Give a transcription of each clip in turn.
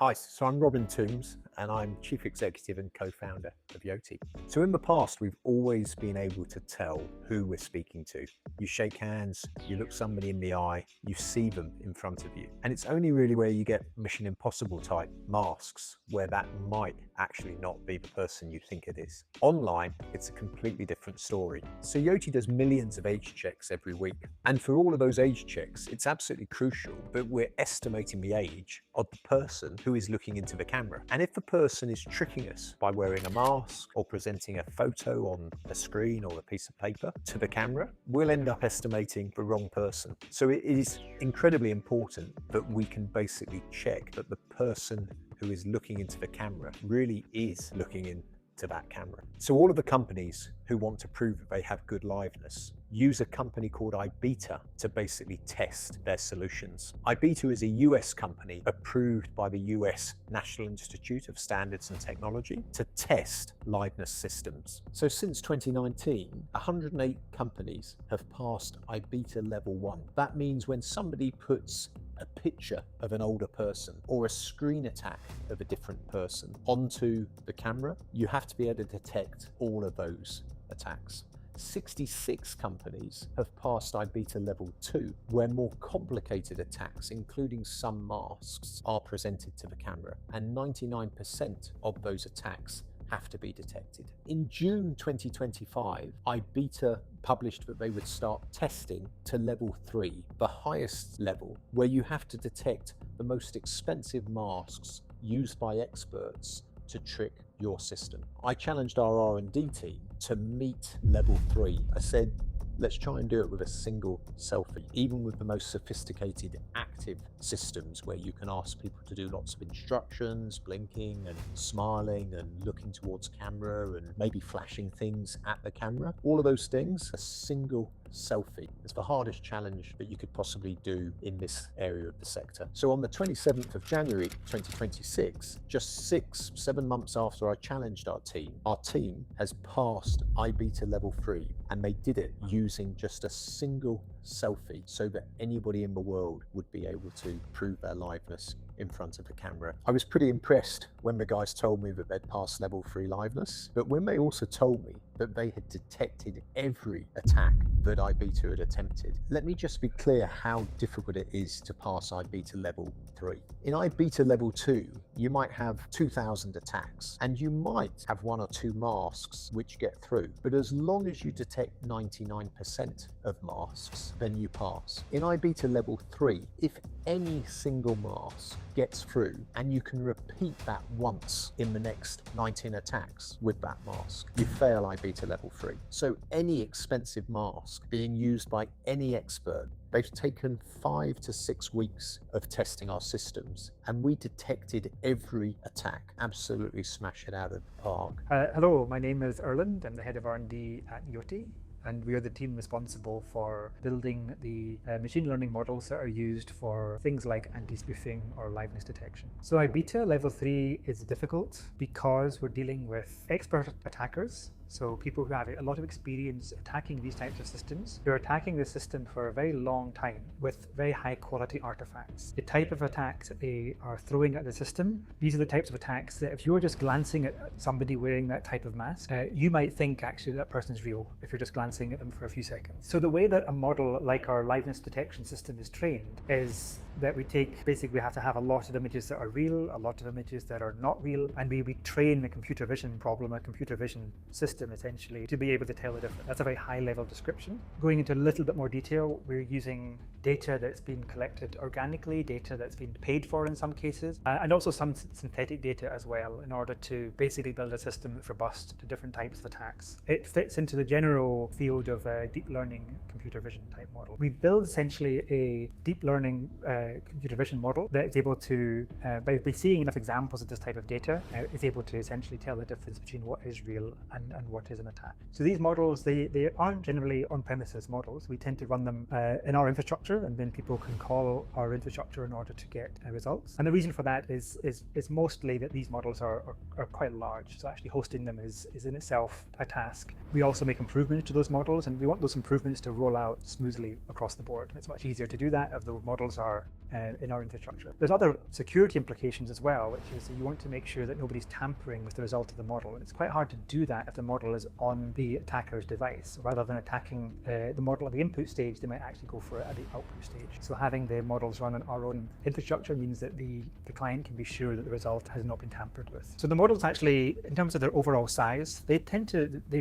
Hi, so I'm Robin Toombs and I'm Chief Executive and Co-founder of Yoti. So in the past, we've always been able to tell who we're speaking to. You shake hands, you look somebody in the eye, you see them in front of you. And it's only really where you get Mission Impossible type masks where that might actually not be the person you think it is. Online, it's a completely different story. So Yoti does millions of age checks every week. And for all of those age checks, it's absolutely crucial that we're estimating the age of the person who is looking into the camera. And if the person is tricking us by wearing a mask or presenting a photo on a screen or a piece of paper to the camera, we'll end up estimating the wrong person. So it is incredibly important that we can basically check that the person who is looking into the camera really is looking into that camera. So all of the companies who want to prove that they have good liveness use a company called iBeta to basically test their solutions. iBeta is a US company approved by the US National Institute of Standards and Technology to test liveness systems. So since 2019, 108 companies have passed iBeta level 1. That means when somebody puts a picture of an older person or a screen attack of a different person onto the camera, you have to be able to detect all of those attacks. 66 companies have passed iBeta level 2, where more complicated attacks, including some masks, are presented to the camera, and 99% of those attacks have to be detected. In June 2025, iBeta published that they would start testing to level 3, the highest level, where you have to detect the most expensive masks used by experts to trick your system. I challenged our R&D team to meet level 3. I said, let's try and do it with a single selfie, even with the most sophisticated active systems where you can ask people to do lots of instructions, blinking and smiling and looking towards camera and maybe flashing things at the camera. All of those things, a single selfie is the hardest challenge that you could possibly do in this area of the sector. So on the 27th of January 2026, just 7 months after I challenged our team has passed iBeta level 3, and they did it using just a single selfie so that anybody in the world would be able to prove their liveness in front of the camera. I was pretty impressed when the guys told me that they'd passed level 3 liveness, but when they also told me that they had detected every attack that iBeta had attempted. Let me just be clear how difficult it is to pass iBeta level 3. In iBeta level 2, you might have 2,000 attacks, and you might have 1 or 2 masks which get through, but as long as you detect 99% of masks, then you pass. In iBeta level 3, if any single mask gets through and you can repeat that once in the next 19 attacks with that mask, you fail iBeta level 3. So any expensive mask being used by any expert, they've taken 5 to 6 weeks of testing our systems, and we detected every attack, absolutely smash it out of the park. Hello, my name is Erlend. I'm the head of R&D at Yoti, and we are the team responsible for building the machine learning models that are used for things like anti-spoofing or liveness detection. So iBeta level 3 is difficult because we're dealing with expert attackers. So people who have a lot of experience attacking these types of systems. They're attacking the system for a very long time with very high quality artifacts. The type of attacks that they are throwing at the system, these are the types of attacks that if you're just glancing at somebody wearing that type of mask, you might think actually that person's real if you're just glancing at them for a few seconds. So the way that a model like our liveness detection system is trained is that we have to have a lot of images that are real, a lot of images that are not real, and we train a computer vision system essentially to be able to tell the difference. That's a very high level description. Going into a little bit more detail, we're using data that's been collected organically, data that's been paid for in some cases, and also some synthetic data as well in order to basically build a system that's robust to different types of attacks. It fits into the general field of a deep learning computer vision type model. We build essentially a deep learning computer vision model that is able to, by seeing enough examples of this type of data, is able to essentially tell the difference between what is real and what is an attack. So these models, they aren't generally on-premises models. We tend to run them in our infrastructure, and then people can call our infrastructure in order to get results. And the reason for that is mostly that these models are quite large. So actually hosting them is in itself a task. We also make improvements to those models, and we want those improvements to roll out smoothly across the board. It's much easier to do that if the models are in our infrastructure. There's other security implications as well, which is that you want to make sure that nobody's tampering with the result of the model. And it's quite hard to do that if the model is on the attacker's device. Rather than attacking the model at the input stage, they might actually go for it at the output stage. So having the models run on our own infrastructure means that the client can be sure that the result has not been tampered with. So the models actually, in terms of their overall size, they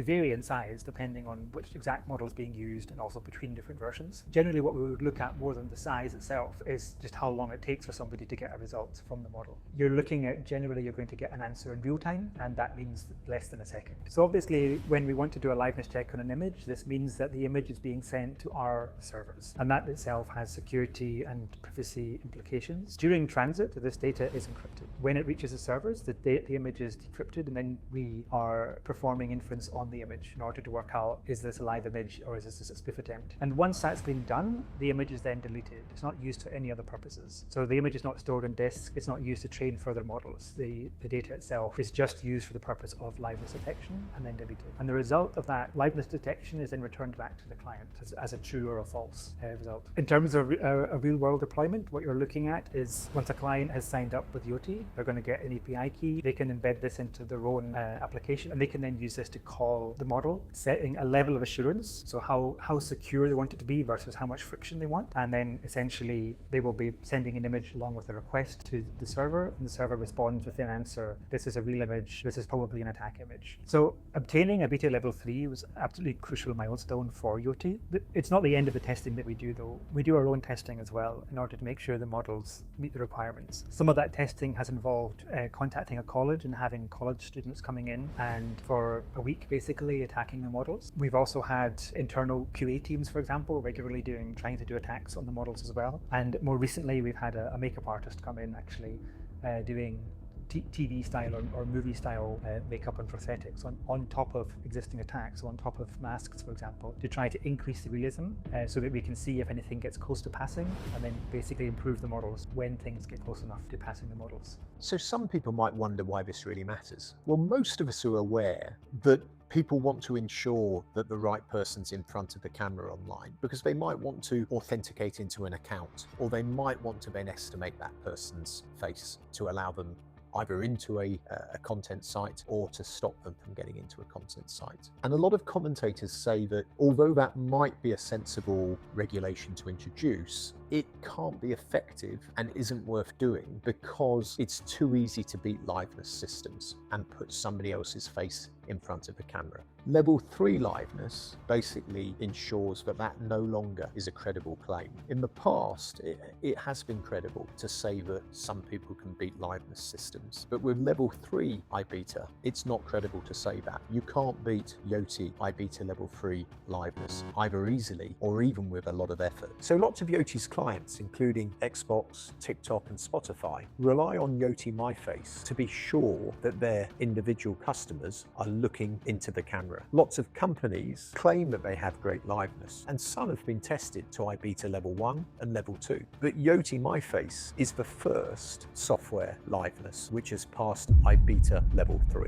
vary in size depending on which exact model is being used and also between different versions. Generally, what we would look at more than the size itself is just how long it takes for somebody to get a result from the model. You're looking at, generally you're going to get an answer in real time, and that means less than a second. So obviously, when we want to do a liveness check on an image, this means that the image is being sent to our servers, and that itself has security and privacy implications. During transit, this data is encrypted. When it reaches the servers, the image is decrypted, and then we are performing inference on the image in order to work out, is this a live image or is this a spoof attempt? And once that's been done, the image is then deleted. It's not used for any other purposes. So the image is not stored on disk. It's not used to train further models. The data itself is just used for the purpose of liveness detection and then deleted. And the result of that liveness detection is then returned back to the client as a true or a false result. In terms of a real-world deployment, what you're looking at is once a client has signed up with Yoti, they're going to get an API key. They can embed this into their own application, and they can then use this to call the model, setting a level of assurance, so how secure they want it to be versus how much friction they want. And then essentially they will be sending an image along with a request to the server, and the server responds with an answer. This is a real image. This is probably an attack image. So obtaining a beta level 3 was absolutely crucial milestone for Yoti. It's not the end of the testing that we do though. We do our own testing as well in order to make sure the models meet the requirements. Some of that testing has involved contacting a college and having college students coming in and for a week basically attacking the models. We've also had internal QA teams, for example, regularly trying to do attacks on the models as well. And more recently, we've had a makeup artist come in actually doing TV style or movie style makeup and prosthetics on top of existing attacks, so on top of masks, for example, to try to increase the realism so that we can see if anything gets close to passing, and then basically improve the models when things get close enough to passing the models. So some people might wonder why this really matters. Well, most of us are aware that people want to ensure that the right person's in front of the camera online because they might want to authenticate into an account, or they might want to then estimate that person's face to allow them either into a content site or to stop them from getting into a content site. And a lot of commentators say that although that might be a sensible regulation to introduce, it can't be effective and isn't worth doing because it's too easy to beat liveness systems and put somebody else's face in front of the camera. Level 3 liveness basically ensures that that no longer is a credible claim. In the past, it has been credible to say that some people can beat liveness systems, but with level 3 iBeta, it's not credible to say that. You can't beat Yoti iBeta level 3 liveness either easily or even with a lot of effort. So lots of Yoti's clients, including Xbox, TikTok and Spotify, rely on Yoti MyFace to be sure that their individual customers are looking into the camera. Lots of companies claim that they have great liveness, and some have been tested to iBeta level 1 and level 2. But Yoti MyFace is the first software liveness which has passed iBeta level 3.